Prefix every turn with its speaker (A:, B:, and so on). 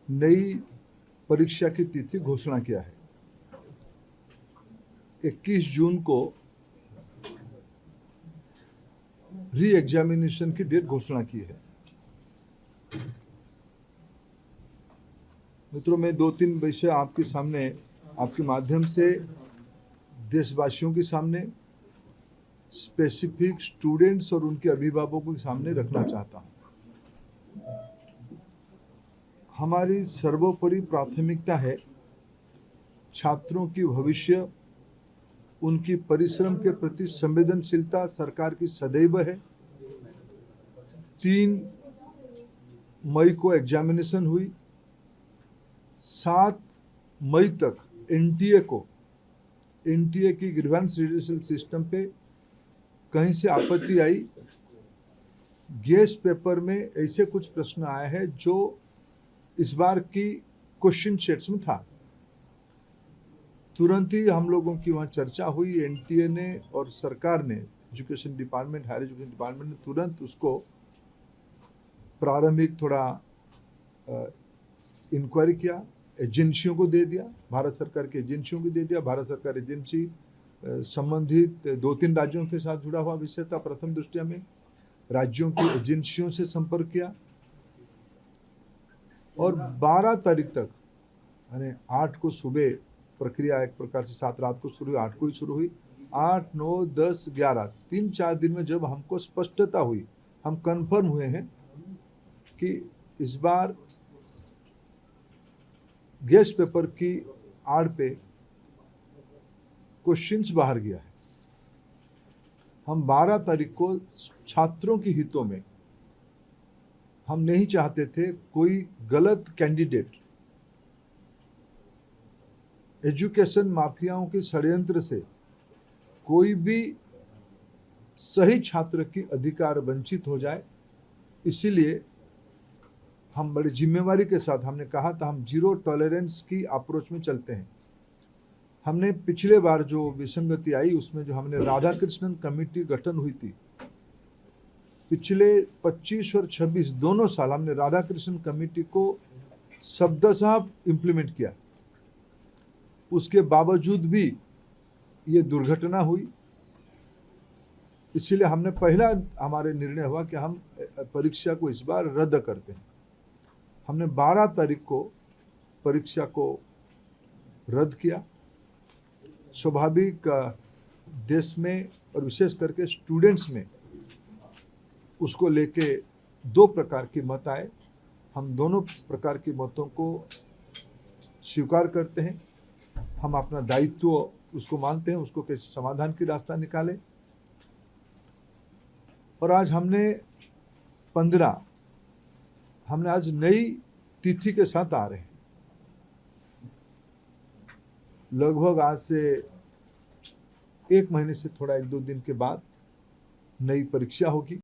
A: नई परीक्षा की तिथि घोषणा किया है। 21 जून को री एग्जामिनेशन की डेट घोषणा की है। मित्रों, मैं 2-3 विषय आपके सामने, आपके माध्यम से देशवासियों के सामने, स्पेसिफिक स्टूडेंट्स और उनके अभिभावकों के सामने रखना चाहता हूं। हमारी सर्वोपरि प्राथमिकता है छात्रों की भविष्य, उनकी परिश्रम के प्रति संवेदनशीलता सरकार की सदैव है। 3 मई को एग्जामिनेशन हुई। 7 मई तक एनटीए की ग्रीवेंस रिड्यूसल सिस्टम पे कहीं से आपत्ति आई। गेस्ट पेपर में ऐसे कुछ प्रश्न आए हैं जो इस बार की क्वेश्चन सेट्स में था। तुरंत ही हम लोगों की वहाँ चर्चा हुई। एनटीए ने और सरकार ने, education department, higher education department ने तुरंत उसको प्रारंभिक थोड़ा इंक्वायरी किया, एजेंसियों को दे दिया, भारत सरकार की एजेंसियों को दे दिया। भारत सरकार एजेंसी संबंधित 2-3 राज्यों के साथ जुड़ा हुआ विषय था। प्रथम दृष्टया में राज्यों की एजेंसियों से संपर्क किया और 12 तारीख तक, यानी 8 को सुबह प्रक्रिया एक प्रकार से 7 रात को शुरू हुई, 8 को ही शुरू हुई। 8, 9, 10, 11 3-4 दिन में जब हमको स्पष्टता हुई, हम कंफर्म हुए हैं कि इस बार गेस्ट पेपर की आड़ पे क्वेश्चंस बाहर गया है। हम 12 तारीख को छात्रों के हितों में, हम नहीं चाहते थे कोई गलत कैंडिडेट एजुकेशन माफियाओं के षड्यंत्र से कोई भी सही छात्र की अधिकार वंचित हो जाए। इसीलिए हम बड़ी जिम्मेवारी के साथ, हमने कहा था हम जीरो टॉलरेंस की अप्रोच में चलते हैं। हमने पिछले बार जो विसंगति आई उसमें जो हमने राधाकृष्णन कमेटी गठन हुई थी, पिछले 25 और 26 दोनों साल हमने राधाकृष्णन कमेटी को शब्दशः इम्प्लीमेंट किया। उसके बावजूद भी ये दुर्घटना हुई। इसलिए हमने पहला हमारे निर्णय हुआ कि हम परीक्षा को इस बार रद्द करते हैं। हमने 12 तारीख को परीक्षा को रद्द किया। स्वाभाविक देश में और विशेष करके स्टूडेंट्स में उसको लेके 2 प्रकार के मत आए। हम दोनों प्रकार के मतों को स्वीकार करते हैं। हम अपना दायित्व उसको मानते हैं, उसको कैसे समाधान की रास्ता निकाले। और आज हमने 15, हमने आज नई तिथि के साथ आ रहे हैं। लगभग आज से 1 महीने से थोड़ा 1-2 दिन के बाद नई परीक्षा होगी।